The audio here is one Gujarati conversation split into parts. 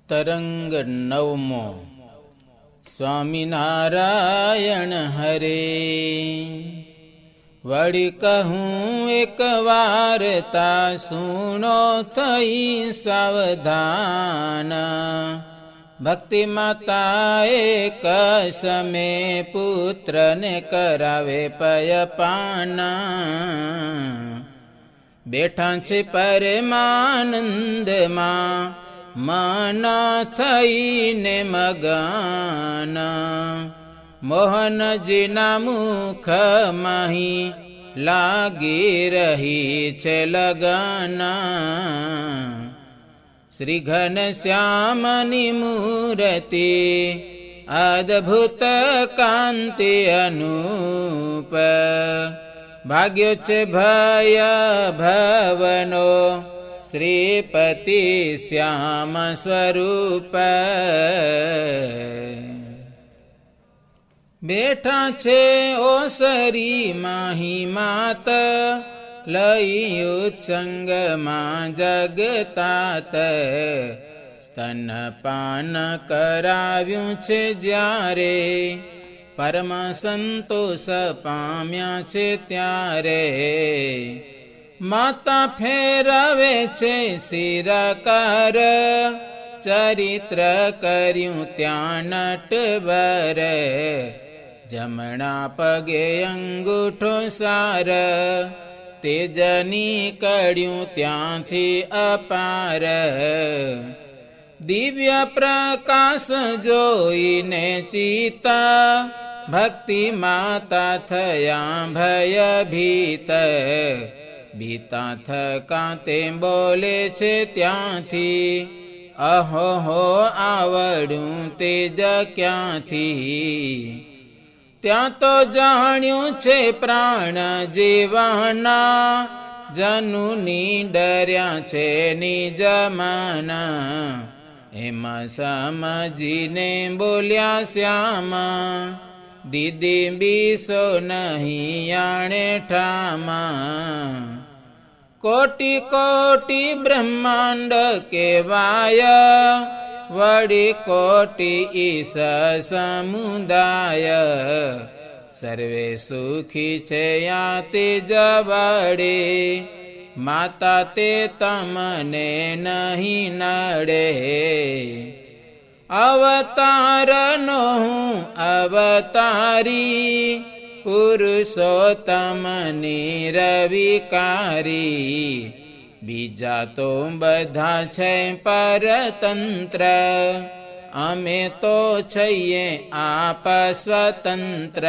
તરંગ નવમો. સ્વામિનારાયણ હરે. વળી કહું એક વાર્તા સુણો થઈ સાવધાન. ભક્તિ માતાએ કસમે પુત્રને કરાવે પયપાન. બેઠા છે પરમાનંદમાં મન થઈને મગન. મોહનજીના મુખમાં લાગી રહી છે લગન. શ્રી ઘનશ્યામની મૂર્તિ અદ્ભુત કાંતિ અનુપ. ભાગ્યો છે ભય ભવનો શ્રીપતિ શ્યામ સ્વરૂપ. બેઠા છે ઓસરી માહી માત લઈ ઉત્સંગમાં જગતાત. સ્તનપાન કરાવ્યું છે જ્યારે પરમ સંતોષ પામ્યા છે ત્યારે. માતા ફેરવે છે શિરકર ચરિત્ર કર્યું ત્યાં નટબર. જમણા પગે અંગૂઠો સાર તેજની કડ્યું ત્યાંથી અપાર. દિવ્ય પ્રકાશ જોઈને ચિત્તા ભક્તિ માતા થયા ભયભીત. બીતા થકાતે બોલે છે ત્યાંથી અહોહો આવડું તેજ ક્યાંથી. ત્યાં તો જાણ્યું છે પ્રાણ જીવના જનુની ડર્યા છે નિજમાના. એમાં સમજીને બોલ્યા શ્યામા દીદી બીસો નહીં આણે ઠામા. કોટી કોટી બ્રહ્માંડ કેવાય વળી કોટી ઈશ સમુદાય. સર્વે સુખી છે યાતે જવડે માતા તે તમને નહીં નડે. અવતારનો હું અવતારી પુરુષોત્તમની રવિકારી. બીજા તો બધા છે પરતંત્ર અમે તો છીએ આપ સ્વતંત્ર.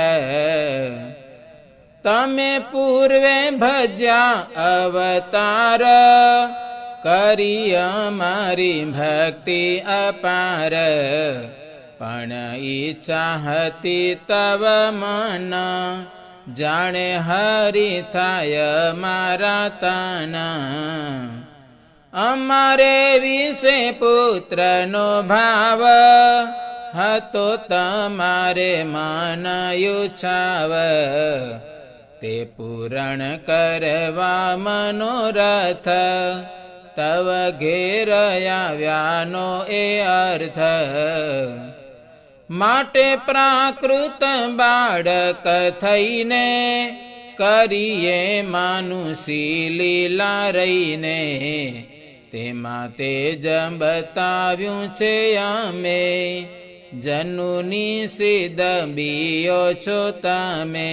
તમે પૂર્વે ભજ્યા અવતાર કરી અમારી ભક્તિ અપાર. પણ ઈચ્છા હતી તવ મન જાણે હરિ થાય મારા તન. અમારે વિશે પુત્રનો ભાવ હતો તમારે મન યુછાવ. તે પૂરણ કરવા મનોરથ તવ ઘેર આવ્યાનો એ અર્થ. માટે પ્રાકૃત બાળક થઈને કરીએ માનુષી લીલા રહીને. તેમાં તેજ બતાવ્યું છે અમે જનુની સિદ્ધ બીઓ છો તમે.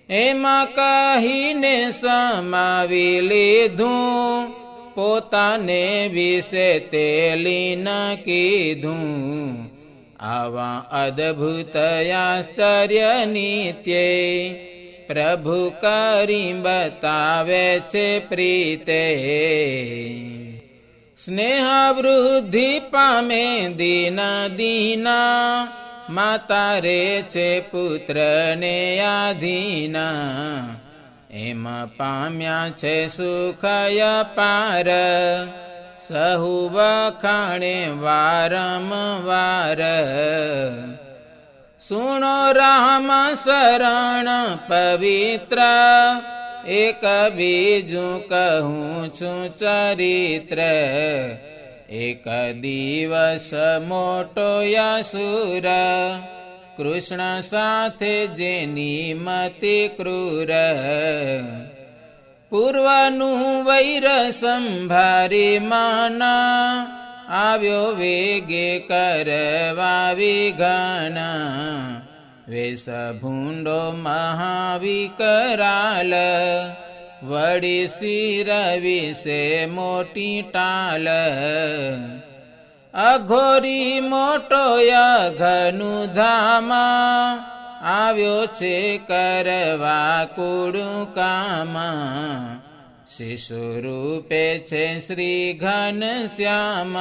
એમાં કહીને સમાવી લીધું પોતાને વિશે તે લીન કીધું. આવા અદ્ભુત આશ્ચર્ય નિત્ય પ્રભુ કરી બતાવે છે પ્રીતે. સ્નેહ વૃદ્ધિ પામે દિન દીના માતા રે છે પુત્રને આધીના. એમાં પામ્યા છે સુખય પાર સહુ વખાણે વારંવાર. સુણો રામ શરણ પવિત્ર એક બીજું કહું છું ચરિત્ર. એક દિવસ મોટો અસુર કૃષ્ણ સાથે જેની મતિ ક્રૂર પૂર્વનું વૈર સંભારી માના આવ્યો વેગે કરવા વિઘન વેશ ભૂંડો મહાવિકરાલ વળી શિર વિશે મોટી ટાલ અઘોરી મોટો અઘનું ધામા આવ્યો છે કરવા કુડું કામ શિશુ રૂપે છે શ્રી ઘનશ્યામ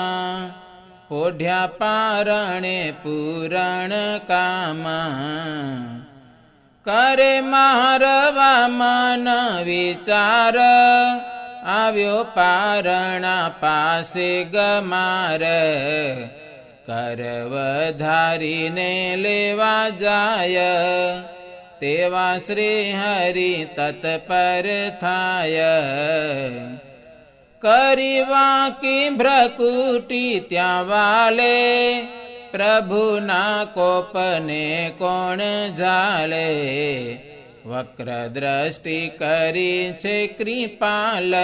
પોઢ્યા પારણે પૂરણ કામ કરે મારવા મન વિચાર આવ્યો પારણા પાસે ગમાર કરવ ધારીને લેવા જાય તેવા શ્રી હરિ તત્પર થાય કરી વાંકી ભ્રકુટી ત્યાં વાલે પ્રભુના કોપને કોણ ઝાલે વક્ર દ્રષ્ટિ કરી છે કૃપાલ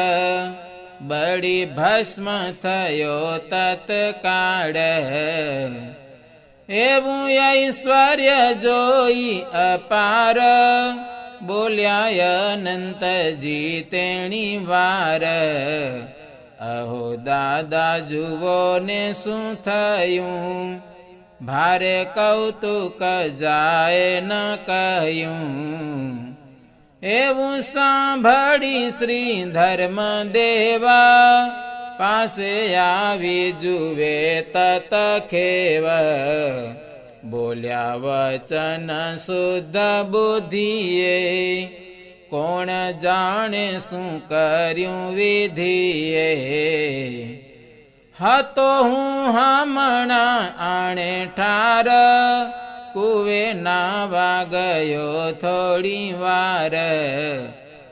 બળી ભસ્મ થયો તત્કાળ એવું ઐશ્વર્ય જોઈ અપાર બોલ્યા અનંતજી તેણી વાર અહો દાદા જુઓ ને શું થયું ભારે કૌતુક જાય ન કહ્યું એવું સાંભળી શ્રી ધર્મદેવા પાસે આવી જુએ તત ખેવ બોલ્યા વચન શુદ્ધ બુદ્ધિએ કોણ જાણે શું કર્યું વિધિએ હતો હું હમણાં આણે ઠાર કુવે નાવા ગયો થોડી વાર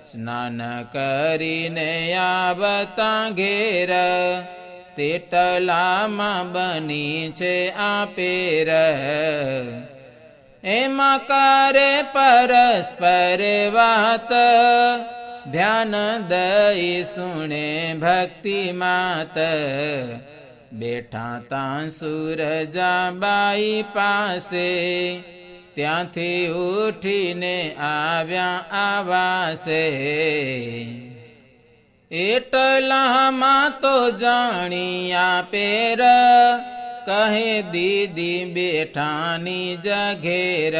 સ્નાન કરીને આવતા ઘેર તેટલામાં બની છે આ પેર એમાં કરે પરસ્પર વાત ધ્યાન દઈ સુણે ભક્તિ માત બેઠા તાં સુરજાબાઈ પાસે ત્યાંથી ઉઠીને આવ્યા આવાસે એટલામાં તો જાણી આપેર કહે દીદી બેઠાની જઘેર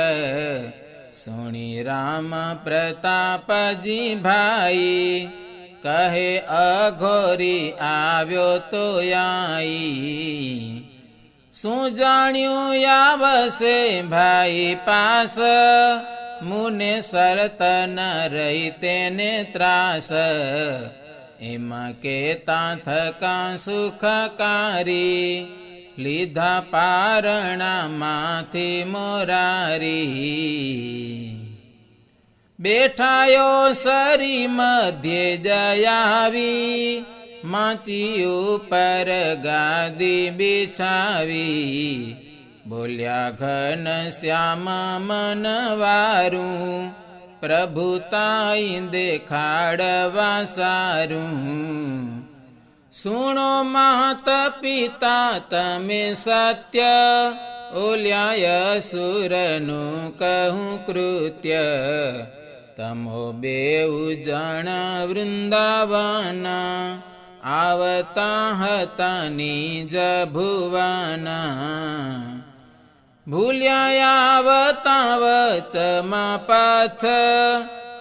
સુણી રામ પ્રતાપજી ભાઈ કહે અઘોરી આવ્યો તો આઈ શું જાણ્યું આવશે ભાઈ પાસ મુને શરત ન રહી તેને ત્રાસ એમાં કેતા થકા સુખકારી લીધા પારણામાંથી મોરારી બેઠાયો સરી મધ્યે જયાવી માચી ઉપર ગાદી બિછાવી બોલ્યા ઘનશ્યામ મનવારું પ્રભુતાઈ દેખાડવા સારું સુણો માત પિતા તમે સત્ય ઓલ્યાય સુરનું કહું કૃત્ય તમો બેઉ જણ વૃંદાવન આવતા હતા નિજ ભુવન ભૂલ્યા આવતા વચમાં પથ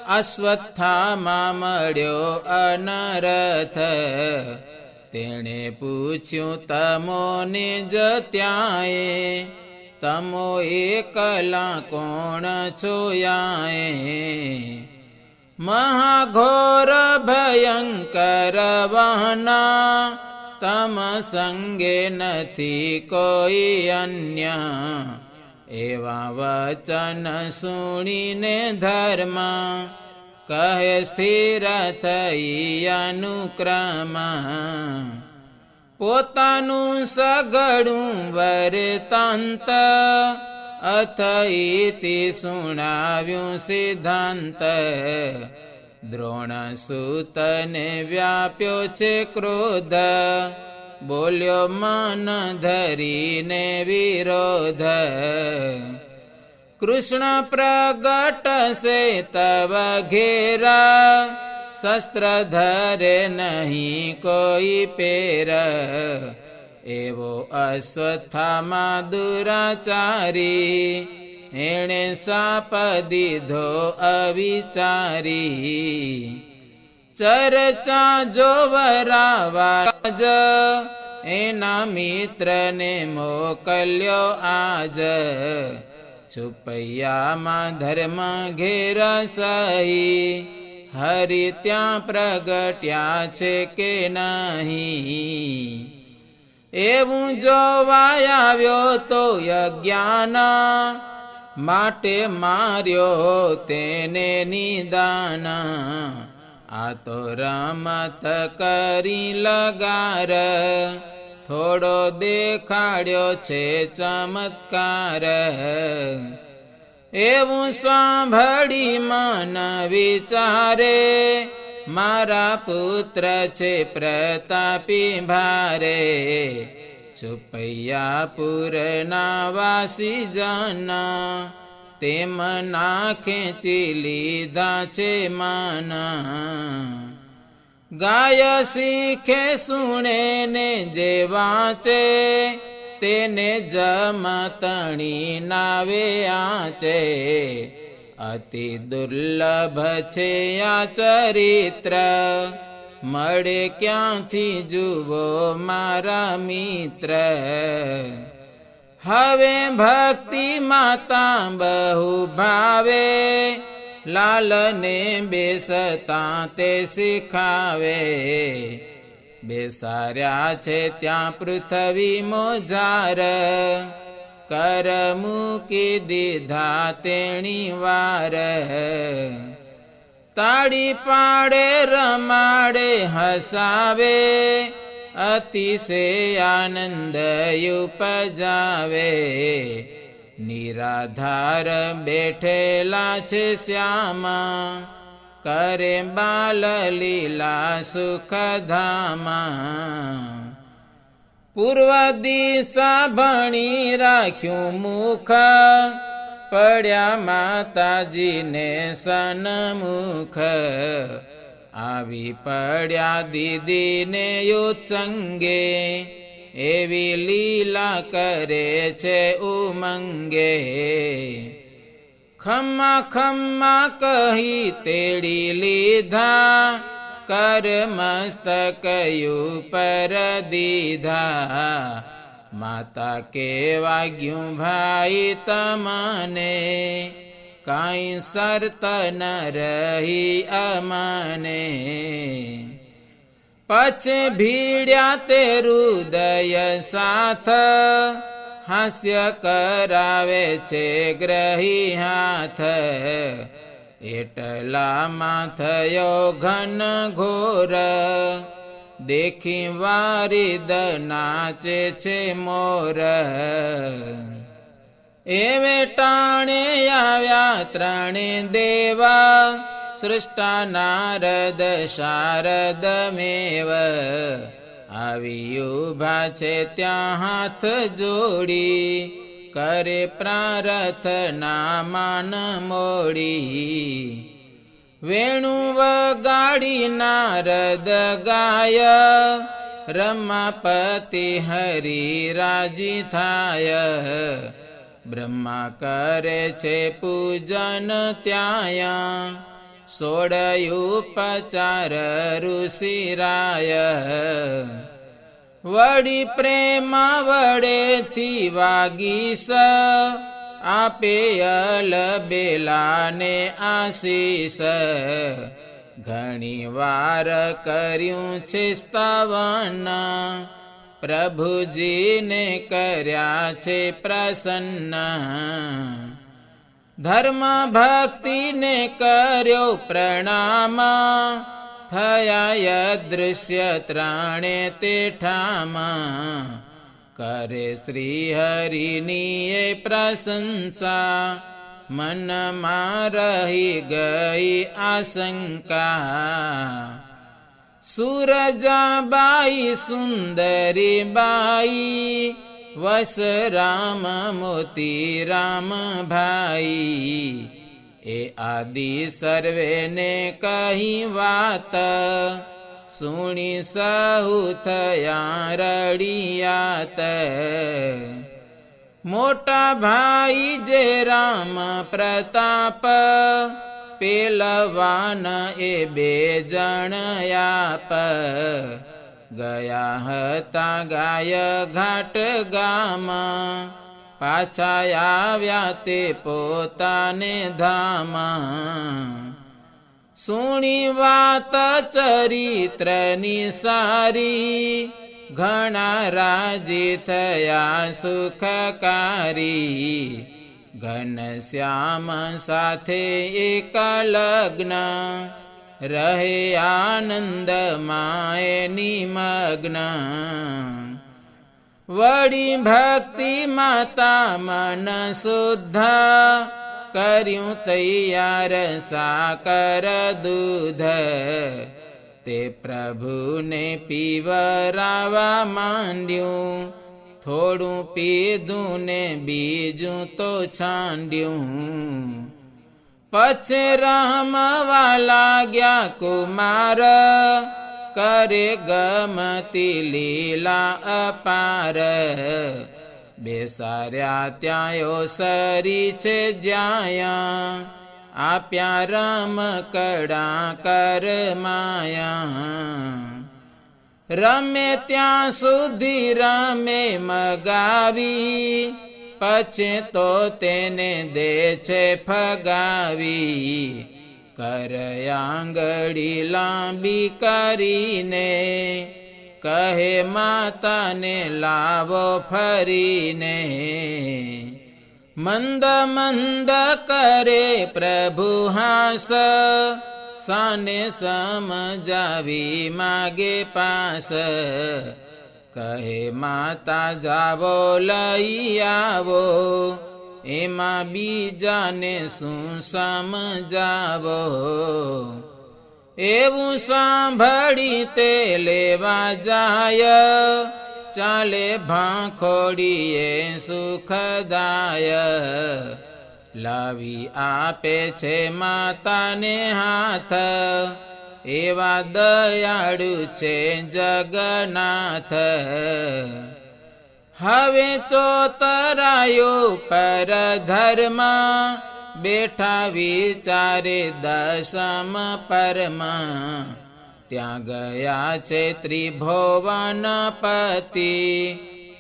અશ્વત્થામા મળ્યો અનરથ તેણે પૂછ્યું તમોને જ ત્યાંએ તમો એકલા કોણ છો યાએ મહાઘોર ભયંકર વહના તમ સંગે નથી કોઈ અન્ય એવા વચન સુણીને ધર્મ કહે સ્થિર થઈ અનુક્રમ પોતાનું સગળું વર્તાંત અથ ઇતિ સુણાવ્યું સિદ્ધાંત. દ્રોણસૂતને વ્યાપ્યો છે ક્રોધ, બોલ્યો મન ધરીને વિરોધ. કૃષ્ણ પ્રગટ સે તવ ઘેરા, શસ્ત્ર ધરે નહીં કોઈ પેર. એવો અશ્વત્થામા દુરાચારી, એણે સાપ દીધો અવિચારી. ચર્ચા જોવરાવા જ, એના મિત્રને મોકલ્યો આજ. છુપૈયામાં ધર્મ ઘેર સહી, હરિ ત્યાં પ્રગટ્યા છે કે નહીં. એવું જોવાય આવ્યો તો અજ્ઞાન, માટે માર્યો તેને નિદાન. આ તો રમત કરી લગાર, થોડો દેખાડ્યો છે ચમત્કાર. એવું સાંભળી મન વિચારે, મારા પુત્ર છે પ્રતાપી ભારે. છુપૈયાપુરના વાસી જન, તેમના ખેંચી લીધા છે મન. ગાય શીખે સુણે ને જે વાંચે, તેને જમતણી નાવે આંચે. અતિ દુર્લભ છે આ ચરિત્ર, મળે ક્યાંથી જુઓ મારા મિત્ર. હવે ભક્તિ માતા બહુ ભાવે, લાલને બેસતા તે શીખાવે. બેસાર્યા છે ત્યાં પૃથ્વી મોજાર, કર મૂકી દીધા તેણી વાર. તાળી પાડે રમાડે હસાવે, અતિશય આનંદ ઉપજાવે. નિરાધાર બેઠેલા છે શ્યામા, કરે બાલ લીલા સુખધામા. પૂર્વ દિશા ભણી રાખ્યું મુખ, પડ્યા માતાજીને સન્મુખ. આવી પડ્યા દીદીને ઉત્સંગે, એવી લીલા કરે છે ઉમંગે. ખમ્મા ખમ્મા કહી તેડી લીધા, કર મસ્તક ઉપર દીધા. માતા કે વાગ્યું ભાઈ તમને, કાંઈ શરત ન રહી અમને. પછી ભીડ્યા તે હૃદય સાથ, હાસ્ય કરાવે છે ગ્રહી હાથ. એટલામાં થયો ઘન ઘોર, દેખી વારિદ નાચે છે મોર. એવે ટાણે આવ્યા ત્રણે દેવા, સૃષ્ટા નારદ શારદ મેવ. આવી ઉભા છે ત્યાં હાથ જોડી, કરે પ્રાર્થના માન મોડી. વેણુ વગાડી નારદ ગાય, રમાપતિ હરિ રાજી થાય. બ્રહ્મા કરે છે પૂજન ત્યાં, 16 ઉપચાર ઋષિરાય. વળી પ્રેમ વડેથી વાગીશ, આપે અલબેલાને આશીષ. ઘણી વાર કર્યું છે સ્તવન, પ્રભુજીને કર્યા છે પ્રસન્ન. ધર્મ ભક્તિને કર્યો પ્રણામ, થયા યદૃશ્ય ત્રણે તે ઠામા કરે શ્રી હરિની એ પ્રશંસા મનમાં રહી ગઈ આશંકા સુરજાબાઈ સુંદરી બાઈ વસ રામ મોતી રામ ભાઈ એ આદિ સર્વેને કહી વાત સુણી સહુ થયા રડિયાત મોટા ભાઈ જે રામ પ્રતાપ પેલવાન એ બે જણ યાપ ગયા હતા ગાય ઘાટ ગામ પાછા આવ્યા તે પોતાને ધામ સુણી વાત ચરિત્રની સારી ઘણા રાજી થયા સુખકારી ઘનશ્યામ સાથે એક લગ્ન રહે આનંદમાં એ નિમગ્ન વળી ભક્તિ માતા મન શુદ્ધ કર્યું તૈયાર સાકર દૂધ તે પ્રભુને પીવરાવા માંડ્યું થોડું પીધું ને બીજું તો છાંડ્યું પછી રમવા લાગ્યા કુમાર કરે ગમતી લીલા અપાર બેસાર્યા ત્યાંયો સરી છે જ્યાં આપ્યા રમકડા કર માયા રમે ત્યાં સુધી રમે મગાવી પછી તો તેને દે છે ફગાવી કર આંગળી લાંબી કરીને કહે માતાને લાવો ફરીને મંદ મંદ કરે પ્રભુ હાસ સાને સમજાવી માગે પાસ કહે માતા જાવો લઈ આવો એમાં બીજાને શું સમજાવો એવું સાંભળી તે લેવા જાય ચાલે ભાંખોડીએ સુખદાય લાવી આપે છે માતાને હાથ એવા દયાળુ છે જગન્નાથ હવે ચોતરાયો પર ધર્મ બેઠા વિચારે દશમ પરમાં ત્યાં ગયા છે ત્રિભુવનપતિ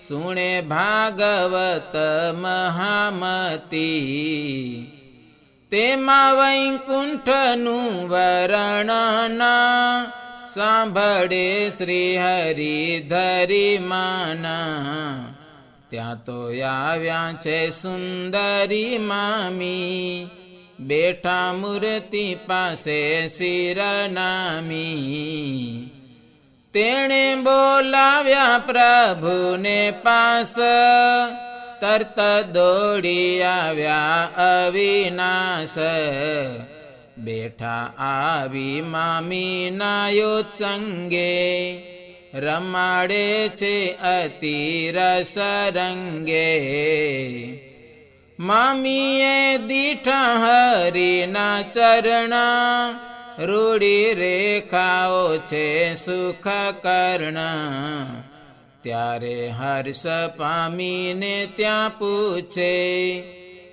સુણે ભાગવત મહામતી તેમાં વૈકુંઠનું વર્ણન સાંભળે શ્રી હરિ ધરી માના ત્યાં તો આવ્યા છે સુંદરી મામી બેઠા મૂર્તિ પાસે શિરનામી તેણે બોલાવ્યા પ્રભુને પાસ તરત દોડી આવ્યા અવિનાશ બેઠા આવી મામી નાયો સંગે રમાડે છે અતિ રસ રંગે મામીએ દીઠા હરિના ચરણા રૂડી રેખાઓ છે સુખ કર્ણ ત્યારે હર્ષ પામીને ત્યાં પૂછે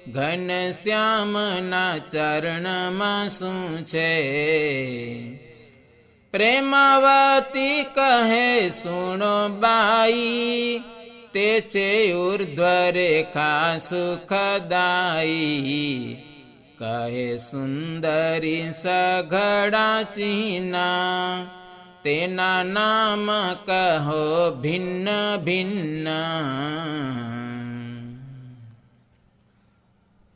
ઘનશ્યામના ચરણમાં શું છે પ્રેમાવતી કહે સુણો બાઈ તે છે ઉર્ધ્વરેખા સુખદાયી કહે સુંદરી સઘળા ચિહ્ના તેના નામ કહો ભિન્ન ભિન્ન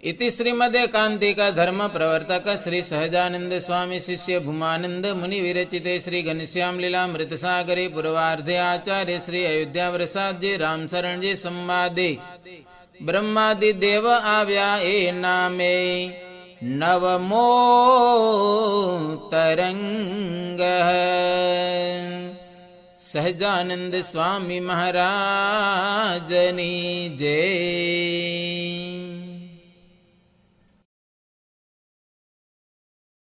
इति श्रीमदेकान्तिक धर्म प्रवर्तक श्री सहजानंद स्वामी शिष्य भूमानंद मुनि विरचिते श्री घनश्याम लीलामृत सागरे पूर्वार्धे आचार्य श्री अयोध्या प्रसाद जी राम शरण जी संवादे ब्रह्मादि देव आव्या ए नामे नवमो तरंग सहजानंद स्वामी महाराजनी जय।